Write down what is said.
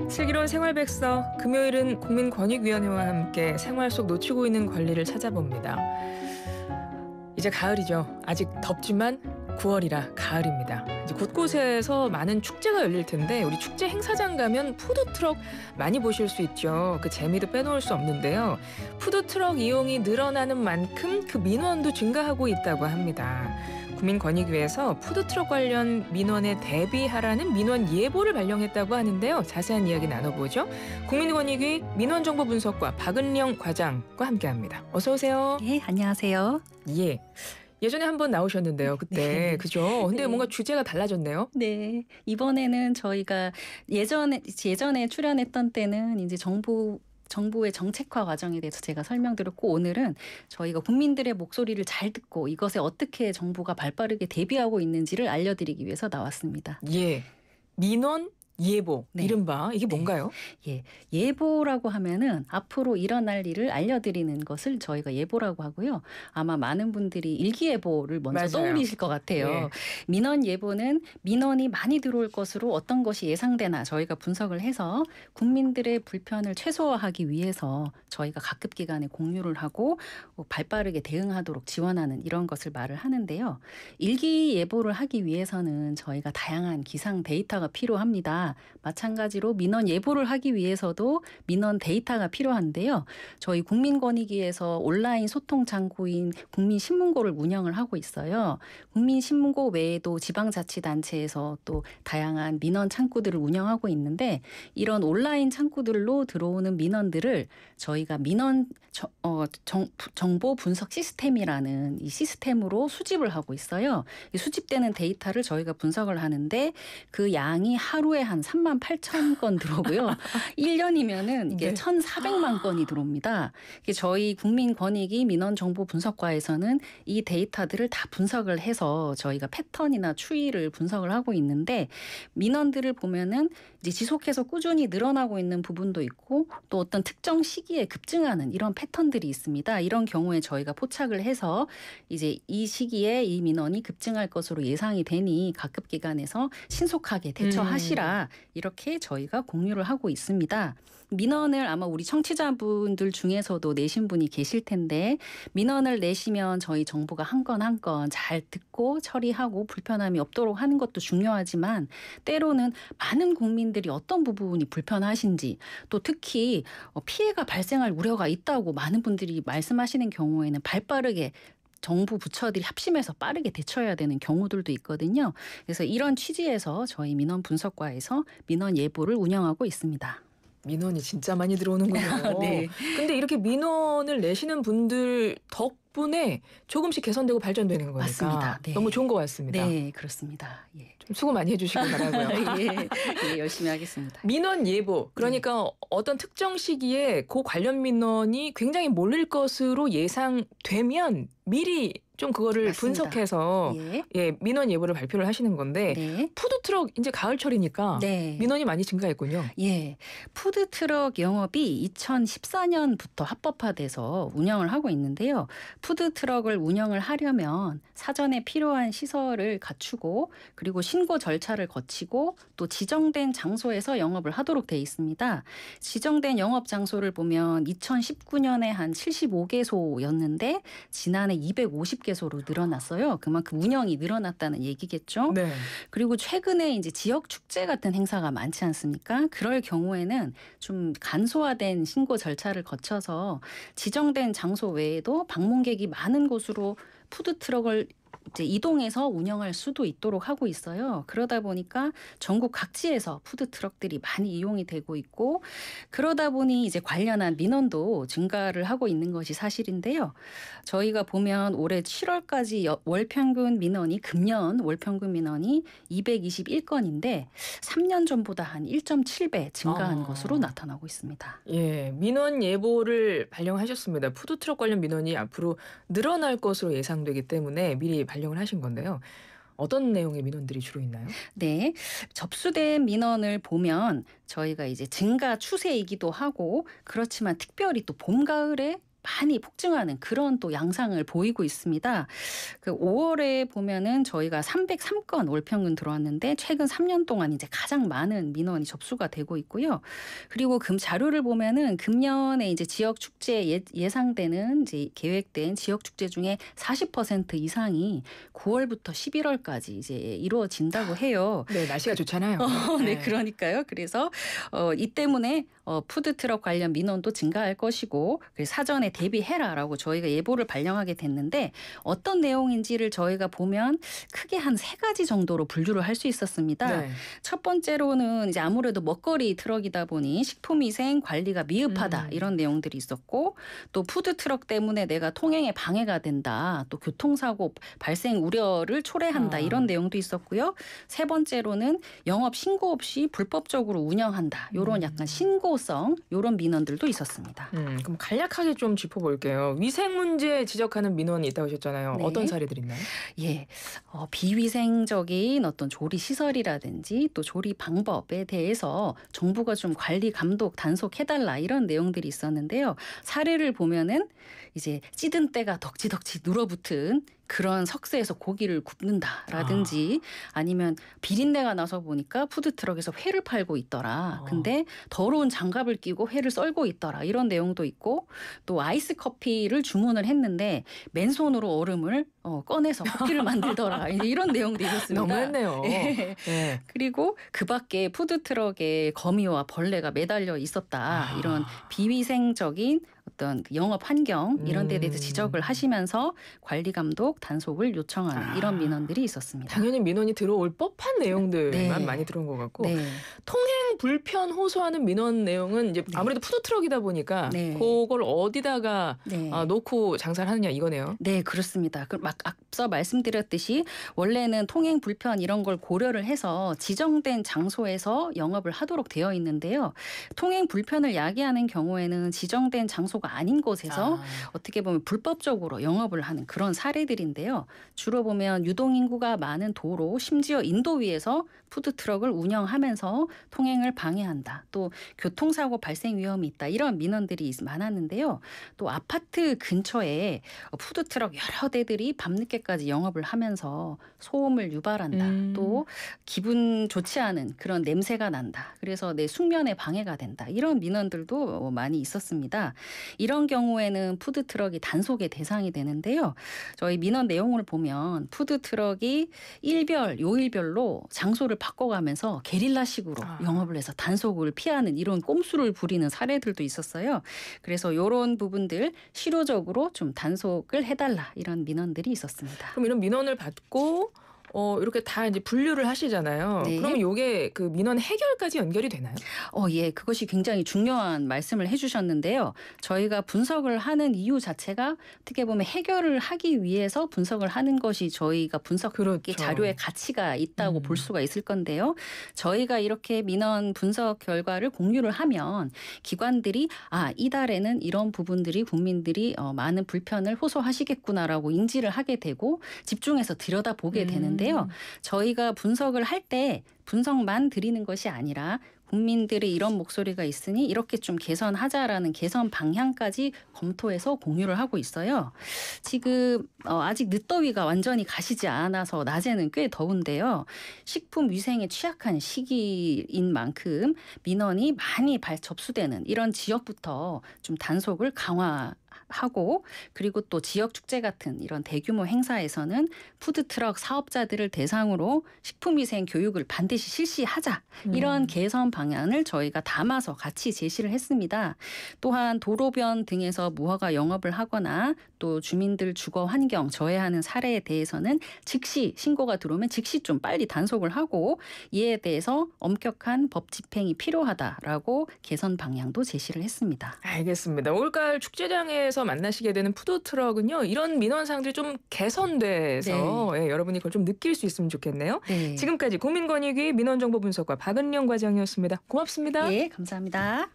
슬기로운 생활백서, 금요일은 국민권익위원회와 함께 생활 속 놓치고 있는 권리를 찾아봅니다. 이제 가을이죠. 아직 덥지만 9월이라 가을입니다. 이제 곳곳에서 많은 축제가 열릴 텐데 우리 축제 행사장 가면 푸드트럭 많이 보실 수 있죠. 그 재미도 빼놓을 수 없는데요. 푸드트럭 이용이 늘어나는 만큼 그 민원도 증가하고 있다고 합니다. 국민권익위에서 푸드트럭 관련 민원에 대비하라는 민원 예보를 발령했다고 하는데요. 자세한 이야기 나눠보죠. 국민권익위 민원정보분석과 박은령 과장과 함께합니다. 어서 오세요. 네, 안녕하세요. 예. 예전에 한번 나오셨는데요. 그때. 네. 그죠? 근데 네. 뭔가 주제가 달라졌네요. 네, 이번에는 저희가 예전에 출연했던 때는 이제 정부의 정책화 과정에 대해서 제가 설명드렸고, 오늘은 저희가 국민들의 목소리를 잘 듣고 이것에 어떻게 정부가 발빠르게 대비하고 있는지를 알려드리기 위해서 나왔습니다. 예. 민원 예보. 네. 이른바 이게 뭔가요? 예, 예보라고 하면은 앞으로 일어날 일을 알려드리는 것을 저희가 예보라고 하고요. 아마 많은 분들이 일기예보를 먼저 맞아요. 떠올리실 것 같아요. 예. 민원 예보는 민원이 많이 들어올 것으로 어떤 것이 예상되나 저희가 분석을 해서 국민들의 불편을 최소화하기 위해서 저희가 각급 기관에 공유를 하고 발빠르게 대응하도록 지원하는 이런 것을 말을 하는데요. 일기예보를 하기 위해서는 저희가 다양한 기상 데이터가 필요합니다. 마찬가지로 민원 예보를 하기 위해서도 민원 데이터가 필요한데요. 저희 국민권익위에서 온라인 소통 창구인 국민신문고를 운영을 하고 있어요. 국민신문고 외에도 지방자치단체에서 또 다양한 민원 창구들을 운영하고 있는데, 이런 온라인 창구들로 들어오는 민원들을 저희가 민원 정보 분석 시스템이라는 이 시스템으로 수집을 하고 있어요. 이 수집되는 데이터를 저희가 분석을 하는데 그 양이 하루에 한 38,000건 들어오고요. 1년이면은 이게 네. 1,400만 건이 들어옵니다. 이게 저희 국민권익위 민원정보분석과에서는 이 데이터들을 다 분석을 해서 저희가 패턴이나 추이를 분석을 하고 있는데, 민원들을 보면은 이제 지속해서 꾸준히 늘어나고 있는 부분도 있고 또 어떤 특정 시기에 급증하는 이런 패턴들이 있습니다. 이런 경우에 저희가 포착을 해서 이제 이 시기에 이 민원이 급증할 것으로 예상이 되니 각급 기관에서 신속하게 대처하시라, 이렇게 저희가 공유를 하고 있습니다. 민원을 아마 우리 청취자분들 중에서도 내신 분이 계실 텐데, 민원을 내시면 저희 정부가 한 건 한 건 잘 듣고 처리하고 불편함이 없도록 하는 것도 중요하지만, 때로는 많은 국민들이 어떤 부분이 불편하신지, 또 특히 피해가 발생할 우려가 있다고 많은 분들이 말씀하시는 경우에는 발빠르게 정부 부처들이 합심해서 빠르게 대처해야 되는 경우들도 있거든요. 그래서 이런 취지에서 저희 민원 분석과에서 민원 예보를 운영하고 있습니다. 민원이 진짜 많이 들어오는군요. 네. 근데 이렇게 민원을 내시는 분들 덕분에 조금씩 개선되고 발전되는 거니까 맞습니다. 네. 너무 좋은 것 같습니다. 네, 그렇습니다. 예. 좀 수고 많이 해주시기 바라고요. 예, 예, 열심히 하겠습니다. 민원 예보, 그러니까 어떤 특정 시기에 그 관련 민원이 굉장히 몰릴 것으로 예상되면 미리 좀 그거를 맞습니다. 분석해서 예. 민원 예보를 발표를 하시는 건데, 네. 푸드트럭 이제 가을철이니까 네. 민원이 많이 증가했군요. 예, 푸드트럭 영업이 2014년부터 합법화돼서 운영을 하고 있는데요. 푸드트럭을 운영을 하려면 사전에 필요한 시설을 갖추고, 그리고 신고 절차를 거치고, 또 지정된 장소에서 영업을 하도록 돼 있습니다. 지정된 영업 장소를 보면 2019년에 한 75개소였는데 지난해 250개소로 늘어났어요. 그만큼 운영이 늘어났다는 얘기겠죠. 네. 그리고 최근에 이제 지역 축제 같은 행사가 많지 않습니까? 그럴 경우에는 좀 간소화된 신고 절차를 거쳐서 지정된 장소 외에도 방문객이 많은 곳으로 푸드트럭을 이제 이동해서 운영할 수도 있도록 하고 있어요. 그러다 보니까 전국 각지에서 푸드트럭들이 많이 이용이 되고 있고, 그러다 보니 이제 관련한 민원도 증가를 하고 있는 것이 사실인데요. 저희가 보면 올해 7월까지 월평균 민원이, 금년 월평균 민원이 221건인데 3년 전보다 한 1.7배 증가한 것으로 나타나고 있습니다. 예, 민원 예보를 발령하셨습니다. 푸드트럭 관련 민원이 앞으로 늘어날 것으로 예상되기 때문에 미리 발령을 하신 건데요. 어떤 내용의 민원들이 주로 있나요? 네, 접수된 민원을 보면 저희가 이제 증가 추세이기도 하고, 그렇지만 특별히 또 봄, 가을에 많이 폭증하는 그런 또 양상을 보이고 있습니다. 그 5월에 보면은 저희가 303건 월 평균 들어왔는데 최근 3년 동안 이제 가장 많은 민원이 접수가 되고 있고요. 그리고 자료를 보면은 금년에 이제 지역 축제 예상되는 이제 계획된 지역 축제 중에 40% 이상이 9월부터 11월까지 이제 이루어진다고 해요. 네, 날씨가 좋잖아요. 네, 그러니까요. 그래서 이 때문에 푸드트럭 관련 민원도 증가할 것이고 그래서 사전에 대비해라라고 저희가 예보를 발령하게 됐는데 어떤 내용인지를 저희가 보면 크게 한 3가지 정도로 분류를 할 수 있었습니다. 네. 첫 번째로는 이제 아무래도 먹거리 트럭이다 보니 식품위생 관리가 미흡하다 이런 내용들이 있었고 또 푸드트럭 때문에 내가 통행에 방해가 된다. 또 교통사고 발생 우려를 초래한다. 이런 내용도 있었고요. 세 번째로는 영업 신고 없이 불법적으로 운영한다. 이런 약간 신고성 이런 민원들도 있었습니다. 그럼 간략하게 좀 짚어볼게요. 위생 문제 지적하는 민원이 있다고 하셨잖아요. 네. 어떤 사례들 있나요? 예, 비위생적인 어떤 조리 시설이라든지 또 조리 방법에 대해서 정부가 좀 관리 감독 단속해달라 이런 내용들이 있었는데요. 사례를 보면은 이제 찌든 때가 덕지덕지 눌어붙은 그런 석쇠에서 고기를 굽는다라든지 아니면 비린내가 나서 보니까 푸드트럭에서 회를 팔고 있더라. 근데 더러운 장갑을 끼고 회를 썰고 있더라. 이런 내용도 있고 또 아이스 커피를 주문을 했는데 맨손으로 얼음을 꺼내서 커피를 만들더라. 이런 내용도 있었습니다. 너무했네요. 네. 네. 그리고 그 밖에 푸드트럭에 거미와 벌레가 매달려 있었다. 이런 비위생적인 어떤 영업 환경 이런 데에 대해서 지적을 하시면서 관리 감독 단속을 요청하는 이런 민원들이 있었습니다. 당연히 민원이 들어올 법한 내용들만 네. 많이 들어온 것 같고 네. 통행 불편 호소하는 민원 내용은 이제 아무래도 푸드트럭이다 보니까 네. 그걸 어디다가 네. 놓고 장사를 하느냐 이거네요. 네, 그렇습니다. 막 앞서 말씀드렸듯이 원래는 통행 불편 이런 걸 고려를 해서 지정된 장소에서 영업을 하도록 되어 있는데요. 통행 불편을 야기하는 경우에는 지정된 장소가 아닌 곳에서 어떻게 보면 불법적으로 영업을 하는 그런 사례들인데요. 주로 보면 유동인구가 많은 도로 심지어 인도 위에서 푸드트럭을 운영하면서 통행을 방해한다. 또 교통사고 발생 위험이 있다. 이런 민원들이 많았는데요. 또 아파트 근처에 푸드트럭 여러 대들이 밤늦게까지 영업을 하면서 소음을 유발한다. 또 기분 좋지 않은 그런 냄새가 난다. 그래서 내 숙면에 방해가 된다. 이런 민원들도 많이 있었습니다. 이런 경우에는 푸드트럭이 단속의 대상이 되는데요. 저희 민원 내용을 보면 푸드트럭이 일별, 요일별로 장소를 바꿔가면서 게릴라식으로 영업을 해서 단속을 피하는 이런 꼼수를 부리는 사례들도 있었어요. 그래서 이런 부분들 실효적으로 좀 단속을 해달라 이런 민원들이 있었습니다. 그럼 이런 민원을 받고 이렇게 다 이제 분류를 하시잖아요. 네. 그러면 이게 그 민원 해결까지 연결이 되나요? 예, 그것이 굉장히 중요한 말씀을 해주셨는데요. 저희가 분석을 하는 이유 자체가 어떻게 보면 해결을 하기 위해서 분석을 하는 것이 저희가 분석 그렇죠. 자료의 가치가 있다고 볼 수가 있을 건데요. 저희가 이렇게 민원 분석 결과를 공유를 하면 기관들이 이달에는 이런 부분들이 국민들이 많은 불편을 호소하시겠구나라고 인지를 하게 되고 집중해서 들여다보게 되는데요. 저희가 분석을 할 때 분석만 드리는 것이 아니라 국민들의 이런 목소리가 있으니 이렇게 좀 개선하자라는 개선 방향까지 검토해서 공유를 하고 있어요. 지금 아직 늦더위가 완전히 가시지 않아서 낮에는 꽤 더운데요. 식품 위생에 취약한 시기인 만큼 민원이 많이 접수되는 이런 지역부터 좀 단속을 강화하고 그리고 또 지역 축제 같은 이런 대규모 행사에서는 푸드트럭 사업자들을 대상으로 식품위생 교육을 반드시 실시하자. 이런 개선 방안을 저희가 담아서 같이 제시를 했습니다. 또한 도로변 등에서 무허가 영업을 하거나 또 주민들 주거 환경 저해하는 사례에 대해서는 즉시 신고가 들어오면 즉시 좀 빨리 단속을 하고 이에 대해서 엄격한 법 집행이 필요하다라고 개선 방향도 제시를 했습니다. 알겠습니다. 올가을 축제장에서 만나시게 되는 푸드트럭은요. 이런 민원사항들이 좀 개선돼서 여러분이 그걸 좀 느낄 수 있으면 좋겠네요. 네. 지금까지 국민권익위 민원정보 분석과 박은영 과장이었습니다. 고맙습니다. 예, 감사합니다.